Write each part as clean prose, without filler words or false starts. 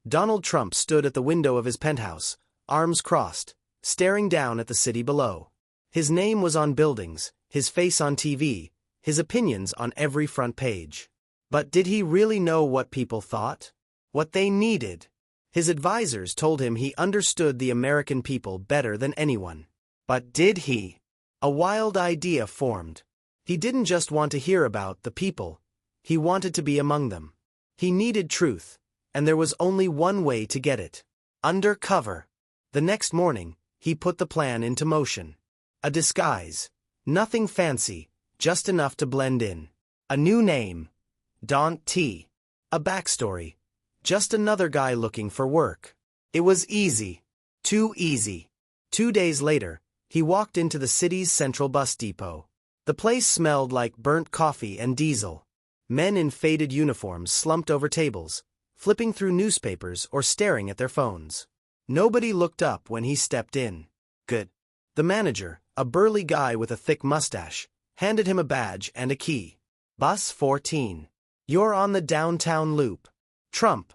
Donald Trump stood at the window of his penthouse, arms crossed, staring down at the city below. His name was on buildings, his face on TV, his opinions on every front page. But did he really know what people thought? What they needed? His advisors told him he understood the American people better than anyone. But did he? A wild idea formed. He didn't just want to hear about the people, he wanted to be among them. He needed truth, and there was only one way to get it. Undercover. The next morning, he put the plan into motion. A disguise. Nothing fancy, just enough to blend in. A new name. Don T. A backstory. Just another guy looking for work. It was easy. Too easy. 2 days later, he walked into the city's central bus depot. The place smelled like burnt coffee and diesel. Men in faded uniforms slumped over tables, flipping through newspapers or staring at their phones. Nobody looked up when he stepped in. Good. The manager, a burly guy with a thick mustache, handed him a badge and a key. Bus 14. You're on the downtown loop. Trump.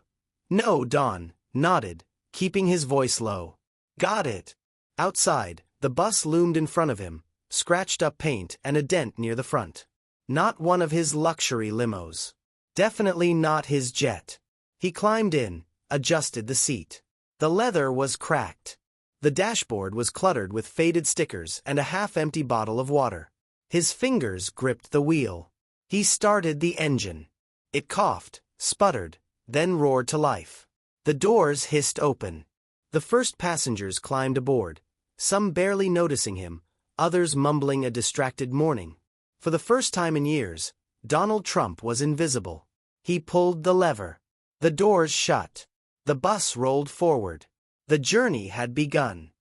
No, Don, nodded, keeping his voice low. Got it. Outside, the bus loomed in front of him, scratched up paint and a dent near the front. Not one of his luxury limos. Definitely not his jet. He climbed in, adjusted the seat. The leather was cracked. The dashboard was cluttered with faded stickers and a half-empty bottle of water. His fingers gripped the wheel. He started the engine. It coughed, sputtered, then roared to life. The doors hissed open. The first passengers climbed aboard, some barely noticing him, others mumbling a distracted morning. For the first time in years, Donald Trump was invisible. He pulled the lever. The doors shut. The bus rolled forward. The journey had begun.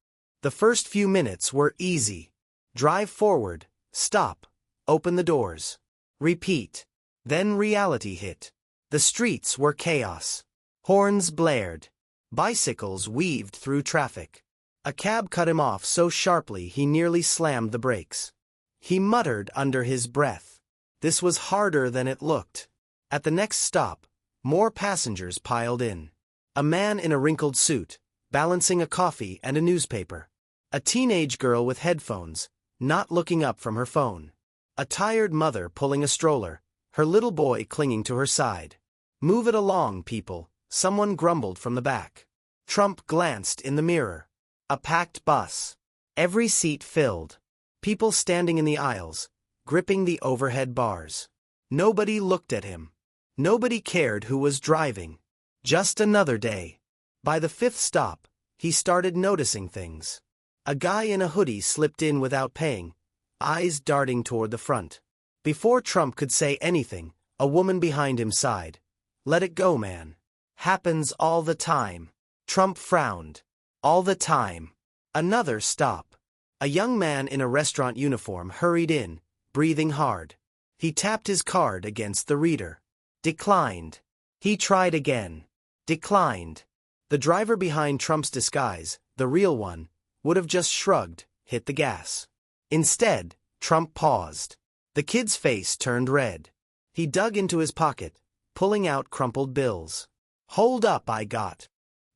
The first few minutes were easy. Drive forward, stop, open the doors. Repeat. Then reality hit. The streets were chaos. Horns blared. Bicycles weaved through traffic. A cab cut him off so sharply he nearly slammed the brakes. He muttered under his breath. This was harder than it looked. At the next stop, more passengers piled in. A man in a wrinkled suit, balancing a coffee and a newspaper. A teenage girl with headphones, not looking up from her phone. A tired mother pulling a stroller, her little boy clinging to her side. Move it along, people, someone grumbled from the back. Trump glanced in the mirror. A packed bus. Every seat filled. People standing in the aisles, gripping the overhead bars. Nobody looked at him. Nobody cared who was driving. Just another day. By the fifth stop, he started noticing things. A guy in a hoodie slipped in without paying, eyes darting toward the front. Before Trump could say anything, a woman behind him sighed. Let it go, man. Happens all the time. Trump frowned. All the time. Another stop. A young man in a restaurant uniform hurried in, breathing hard. He tapped his card against the reader. Declined. He tried again. Declined. The driver behind Trump's disguise, the real one, would have just shrugged, hit the gas. Instead, Trump paused. The kid's face turned red. He dug into his pocket, pulling out crumpled bills. Hold up, I got.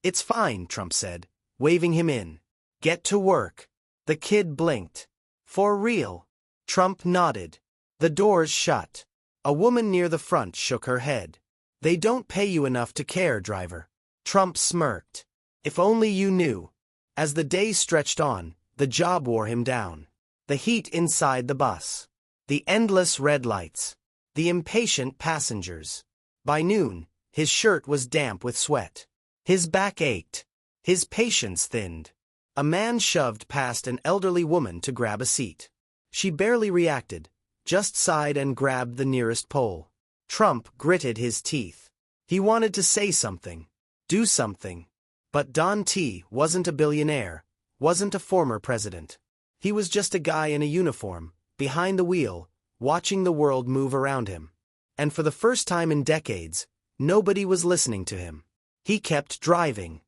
It's fine, Trump said, waving him in. Get to work. The kid blinked. For real? Trump nodded. The doors shut. A woman near the front shook her head. They don't pay you enough to care, driver. Trump smirked. If only you knew. As the day stretched on, the job wore him down. The heat inside the bus. The endless red lights. The impatient passengers. By noon, his shirt was damp with sweat. His back ached. His patience thinned. A man shoved past an elderly woman to grab a seat. She barely reacted, just sighed and grabbed the nearest pole. Trump gritted his teeth. He wanted to say something, do something. But Don T. wasn't a billionaire, wasn't a former president. He was just a guy in a uniform, behind the wheel, watching the world move around him. And for the first time in decades, nobody was listening to him. He kept driving.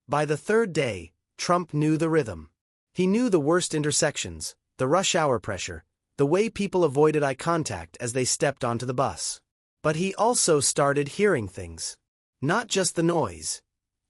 By the third day, Trump knew the rhythm. He knew the worst intersections, the rush hour pressure, the way people avoided eye contact as they stepped onto the bus. But he also started hearing things. Not just the noise.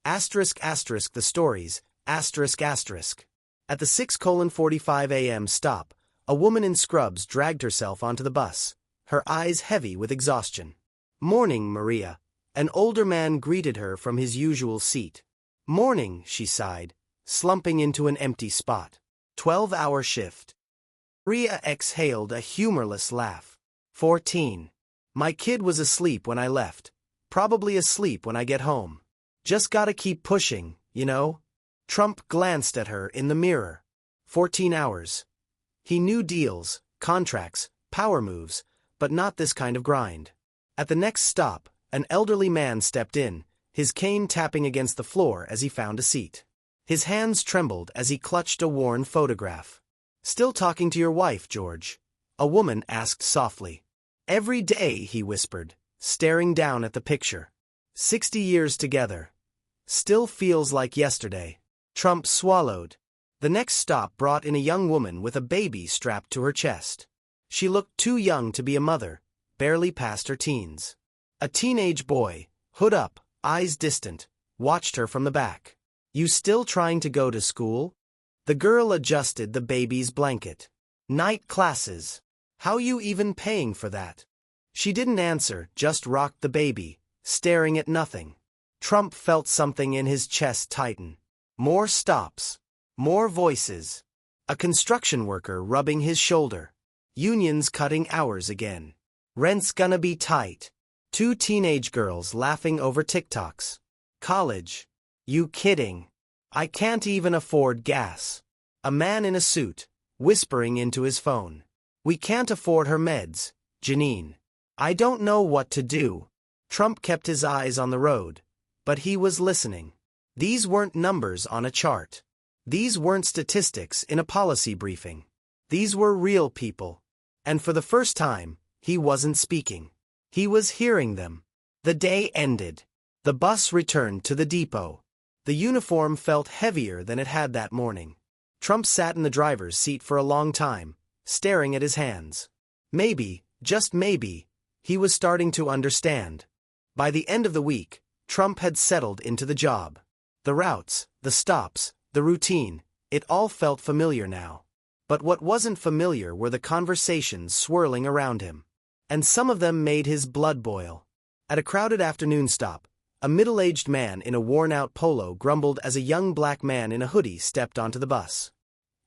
Asterisk asterisk the stories, asterisk asterisk. At the 6:45 a.m. stop, a woman in scrubs dragged herself onto the bus, her eyes heavy with exhaustion. "Morning, Maria." An older man greeted her from his usual seat. "Morning," she sighed, slumping into an empty spot. 12-hour shift. Maria exhaled a humorless laugh. 14. My kid was asleep when I left. Probably asleep when I get home. Just gotta keep pushing, you know? Trump glanced at her in the mirror. 14 hours. He knew deals, contracts, power moves, but not this kind of grind. At the next stop, an elderly man stepped in, his cane tapping against the floor as he found a seat. His hands trembled as he clutched a worn photograph. "Still talking to your wife, George?" A woman asked softly. "Every day," he whispered, staring down at the picture. 60 years together. Still feels like yesterday. Trump swallowed. The next stop brought in a young woman with a baby strapped to her chest. She looked too young to be a mother, barely past her teens. A teenage boy, hood up, eyes distant, watched her from the back. "You still trying to go to school?" The girl adjusted the baby's blanket. "Night classes. How you even paying for that?" She didn't answer, just rocked the baby, staring at nothing. Trump felt something in his chest tighten. More stops. More voices. A construction worker rubbing his shoulder. Unions cutting hours again. Rent's gonna be tight. 2 teenage girls laughing over TikToks. College. You kidding? I can't even afford gas. A man in a suit, whispering into his phone. "We can't afford her meds, Janine. I don't know what to do." Trump kept his eyes on the road, but he was listening. These weren't numbers on a chart. These weren't statistics in a policy briefing. These were real people. And for the first time, he wasn't speaking. He was hearing them. The day ended. The bus returned to the depot. The uniform felt heavier than it had that morning. Trump sat in the driver's seat for a long time, staring at his hands. Maybe, just maybe, he was starting to understand. By the end of the week, Trump had settled into the job. The routes, the stops, the routine, it all felt familiar now. But what wasn't familiar were the conversations swirling around him. And some of them made his blood boil. At a crowded afternoon stop, a middle-aged man in a worn-out polo grumbled as a young black man in a hoodie stepped onto the bus.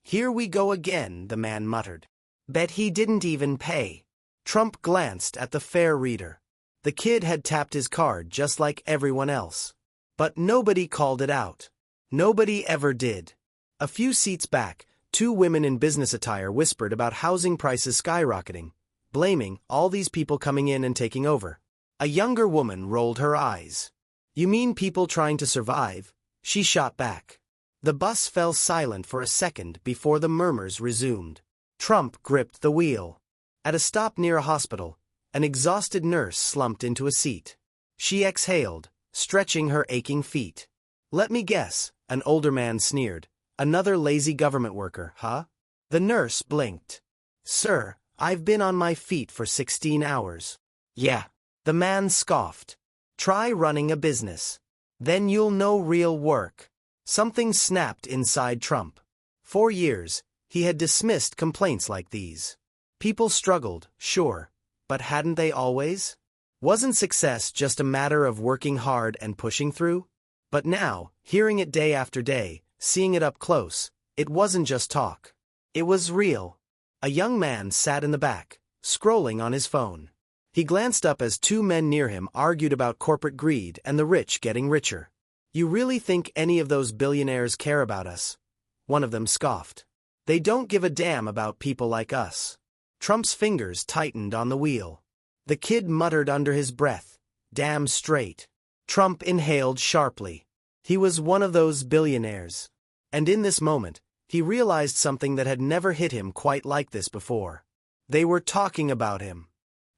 "Here we go again," the man muttered. "Bet he didn't even pay." Trump glanced at the fare reader. The kid had tapped his card just like everyone else. But nobody called it out. Nobody ever did. A few seats back, 2 women in business attire whispered about housing prices skyrocketing, blaming all these people coming in and taking over. A younger woman rolled her eyes. "You mean people trying to survive?" She shot back. The bus fell silent for a second before the murmurs resumed. Trump gripped the wheel. At a stop near a hospital, an exhausted nurse slumped into a seat. She exhaled, stretching her aching feet. "Let me guess," an older man sneered. "Another lazy government worker, huh?" The nurse blinked. "Sir, I've been on my feet for 16 hours. "Yeah." The man scoffed. "Try running a business. Then you'll know real work." Something snapped inside Trump. For years, he had dismissed complaints like these. People struggled, sure, but hadn't they always? Wasn't success just a matter of working hard and pushing through? But now, hearing it day after day, seeing it up close, it wasn't just talk. It was real. A young man sat in the back, scrolling on his phone. He glanced up as 2 men near him argued about corporate greed and the rich getting richer. "You really think any of those billionaires care about us?" One of them scoffed. "They don't give a damn about people like us." Trump's fingers tightened on the wheel. The kid muttered under his breath, "Damn straight." Trump inhaled sharply. He was one of those billionaires. And in this moment, he realized something that had never hit him quite like this before. They were talking about him.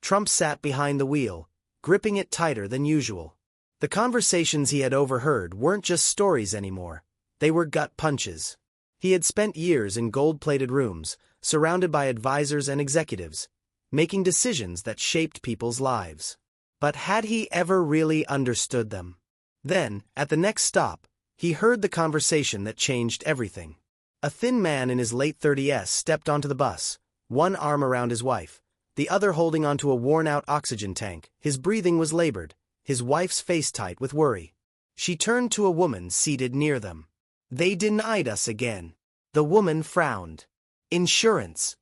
Trump sat behind the wheel, gripping it tighter than usual. The conversations he had overheard weren't just stories anymore. They were gut punches. He had spent years in gold-plated rooms, surrounded by advisors and executives, making decisions that shaped people's lives. But had he ever really understood them? Then, at the next stop, he heard the conversation that changed everything. A thin man in his late 30s stepped onto the bus, one arm around his wife, the other holding onto a worn-out oxygen tank. His breathing was labored, his wife's face tight with worry. She turned to a woman seated near them. "They denied us again." The woman frowned. "Insurance."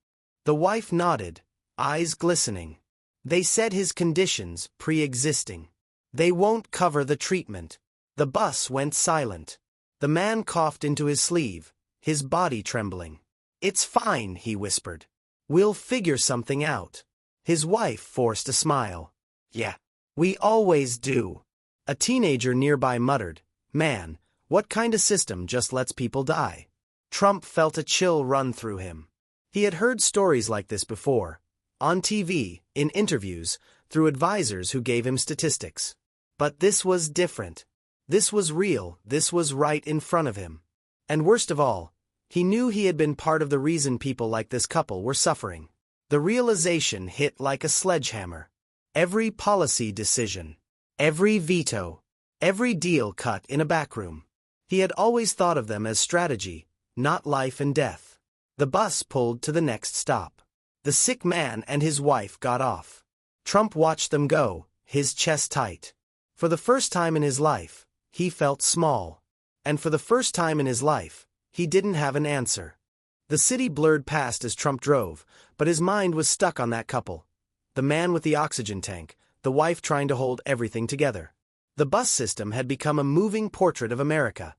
The wife nodded, eyes glistening. "They said his conditions pre-existing. They won't cover the treatment." The bus went silent. The man coughed into his sleeve, his body trembling. "It's fine," he whispered. "We'll figure something out." His wife forced a smile. "Yeah, we always do." A teenager nearby muttered, "Man, what kind of system just lets people die?" Trump felt a chill run through him. He had heard stories like this before, on TV, in interviews, through advisors who gave him statistics. But this was different. This was real, this was right in front of him. And worst of all, he knew he had been part of the reason people like this couple were suffering. The realization hit like a sledgehammer. Every policy decision, every veto, every deal cut in a backroom. He had always thought of them as strategy, not life and death. The bus pulled to the next stop. The sick man and his wife got off. Trump watched them go, his chest tight. For the first time in his life, he felt small. And for the first time in his life, he didn't have an answer. The city blurred past as Trump drove, but his mind was stuck on that couple. The man with the oxygen tank, the wife trying to hold everything together. The bus system had become a moving portrait of America.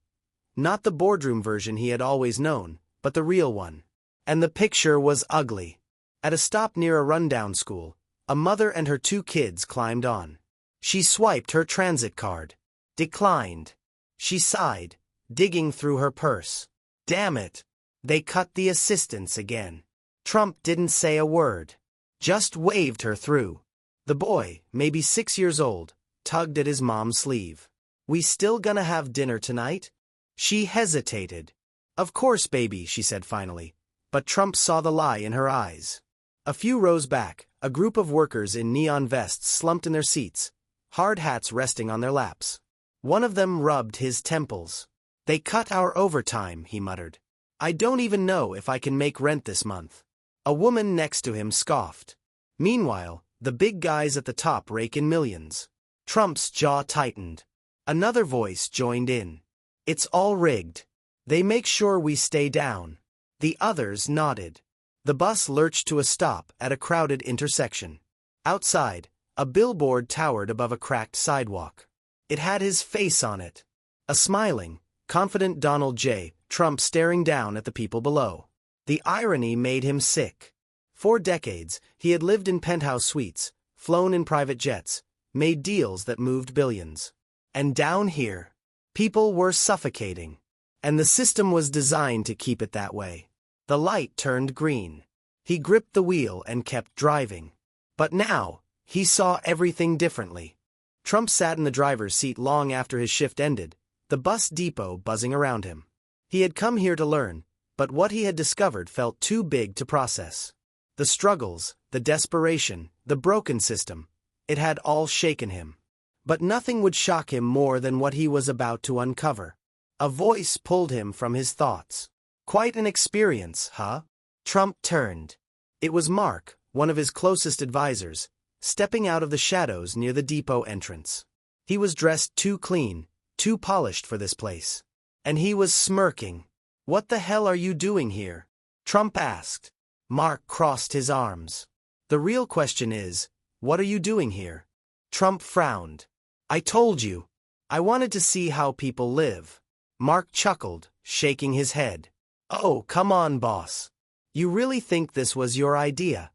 Not the boardroom version he had always known, but the real one. And the picture was ugly. At a stop near a rundown school, a mother and her 2 kids climbed on. She swiped her transit card. Declined. She sighed, digging through her purse. Damn it. They cut the assistance again. Trump didn't say a word. Just waved her through. The boy, maybe 6 years old, tugged at his mom's sleeve. "We still gonna have dinner tonight?" She hesitated. "Of course, baby," she said finally. But Trump saw the lie in her eyes. A few rows back, a group of workers in neon vests slumped in their seats, hard hats resting on their laps. One of them rubbed his temples. "They cut our overtime," he muttered. "I don't even know if I can make rent this month." A woman next to him scoffed. Meanwhile, the big guys at the top rake in millions. Trump's jaw tightened. Another voice joined in. "It's all rigged. They make sure we stay down." The others nodded. The bus lurched to a stop at a crowded intersection. Outside, a billboard towered above a cracked sidewalk. It had his face on it. A smiling, confident Donald J. Trump staring down at the people below. The irony made him sick. For decades, he had lived in penthouse suites, flown in private jets, made deals that moved billions. And down here, people were suffocating. And the system was designed to keep it that way. The light turned green. He gripped the wheel and kept driving. But now, he saw everything differently. Trump sat in the driver's seat long after his shift ended, the bus depot buzzing around him. He had come here to learn, but what he had discovered felt too big to process. The struggles, the desperation, the broken system, it had all shaken him. But nothing would shock him more than what he was about to uncover. A voice pulled him from his thoughts. "Quite an experience, huh?" Trump turned. It was Mark, one of his closest advisors, stepping out of the shadows near the depot entrance. He was dressed too clean, too polished for this place. And he was smirking. "What the hell are you doing here?" Trump asked. Mark crossed his arms. "The real question is, what are you doing here?" Trump frowned. "I told you. I wanted to see how people live." Mark chuckled, shaking his head. "Oh, come on, boss. You really think this was your idea?"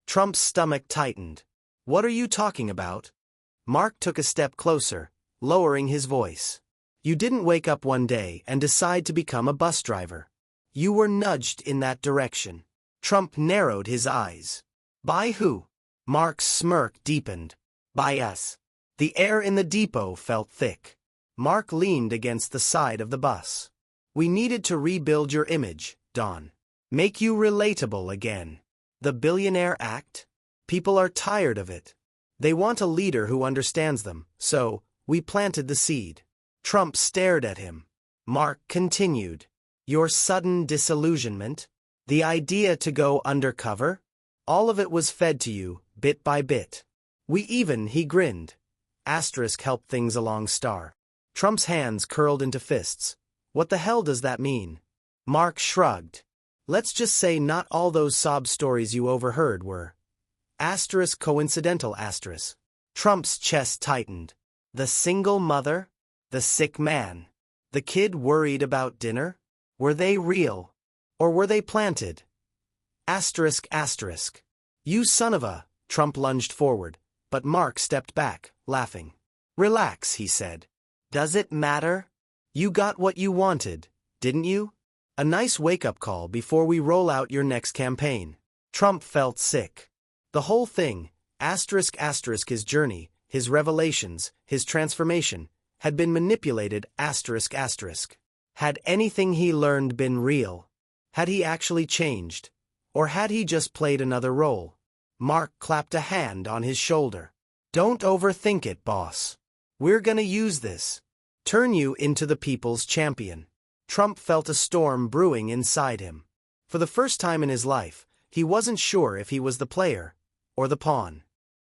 Trump's stomach tightened. "What are you talking about?" Mark took a step closer, lowering his voice. "You didn't wake up one day and decide to become a bus driver. You were nudged in that direction." Trump narrowed his eyes. "By who?" Mark's smirk deepened. "By us." The air in the depot felt thick. Mark leaned against the side of the bus. "We needed to rebuild your image, Don. Make you relatable again. The billionaire act? People are tired of it. They want a leader who understands them, so we planted the seed." Trump stared at him. Mark continued. Your sudden disillusionment? The idea to go undercover? All of it was fed to you, bit by bit. He grinned. Asterisk helped things along star. Trump's hands curled into fists. What the hell does that mean? Mark shrugged. Let's just say not all those sob stories you overheard were. Asterisk coincidental asterisk. Trump's chest tightened. The single mother? The sick man? The kid worried about dinner? Were they real? Or were they planted? Asterisk asterisk. You son of a... Trump lunged forward, but Mark stepped back, laughing. Relax, he said. Does it matter? You got what you wanted, didn't you? A nice wake-up call before we roll out your next campaign. Trump felt sick. The whole thing, asterisk asterisk his journey, his revelations, his transformation, had been manipulated asterisk asterisk. Had anything he learned been real? Had he actually changed? Or had he just played another role? Mark clapped a hand on his shoulder. Don't overthink it, boss. We're gonna use this. Turn you into the people's champion. Trump felt a storm brewing inside him. For the first time in his life, he wasn't sure if he was the player or the pawn.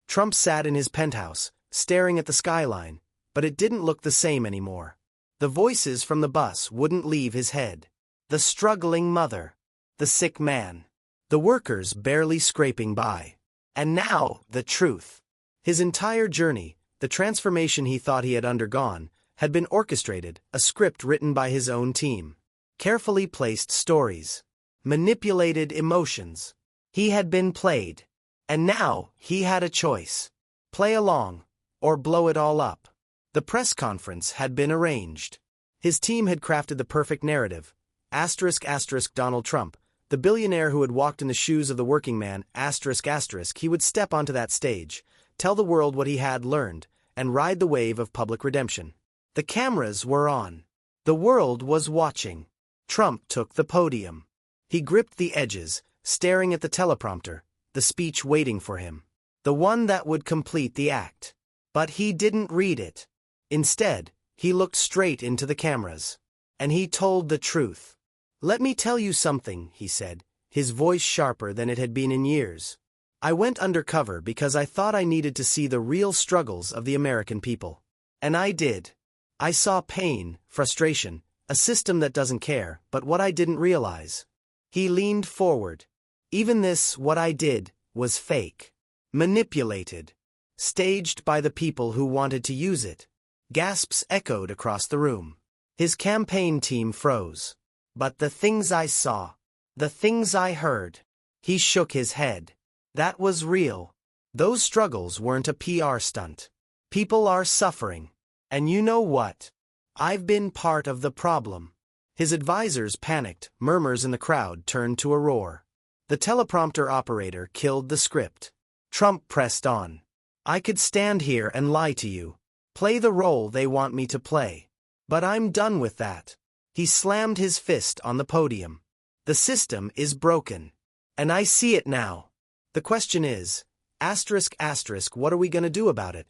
Trump sat in his penthouse, staring at the skyline, but it didn't look the same anymore. The voices from the bus wouldn't leave his head. The struggling mother. The sick man. The workers barely scraping by. And now, the truth. His entire journey, the transformation he thought he had undergone, had been orchestrated, a script written by his own team. Carefully placed stories. Manipulated emotions. He had been played. And now, he had a choice. Play along, or blow it all up. The press conference had been arranged. His team had crafted the perfect narrative. Asterisk asterisk Donald Trump, the billionaire who had walked in the shoes of the working man, asterisk asterisk, he would step onto that stage, tell the world what he had learned, and ride the wave of public redemption. The cameras were on. The world was watching. Trump took the podium. He gripped the edges, staring at the teleprompter, the speech waiting for him. The one that would complete the act. But he didn't read it. Instead, he looked straight into the cameras. And he told the truth. Let me tell you something, he said, his voice sharper than it had been in years. I went undercover because I thought I needed to see the real struggles of the American people. And I did. I saw pain, frustration, a system that doesn't care, but what I didn't realize. He leaned forward. Even this, what I did, was fake. Manipulated. Staged by the people who wanted to use it. Gasps echoed across the room. His campaign team froze. But the things I saw, the things I heard. He shook his head. That was real. Those struggles weren't a PR stunt. People are suffering. And you know what? I've been part of the problem. His advisors panicked, murmurs in the crowd turned to a roar. The teleprompter operator killed the script. Trump pressed on. I could stand here and lie to you. Play the role they want me to play. But I'm done with that. He slammed his fist on the podium. The system is broken. And I see it now. The question is, asterisk asterisk, what are we gonna do about it?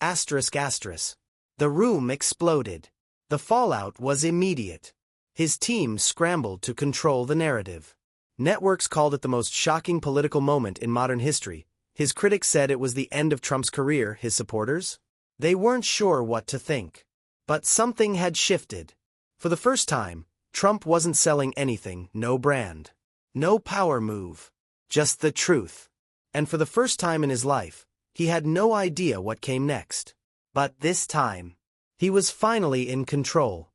Asterisk asterisk. The room exploded. The fallout was immediate. His team scrambled to control the narrative. Networks called it the most shocking political moment in modern history. His critics said it was the end of Trump's career. His supporters? They weren't sure what to think. But something had shifted. For the first time, Trump wasn't selling anything, no brand. No power move. Just the truth. And for the first time in his life, he had no idea what came next. But this time, he was finally in control.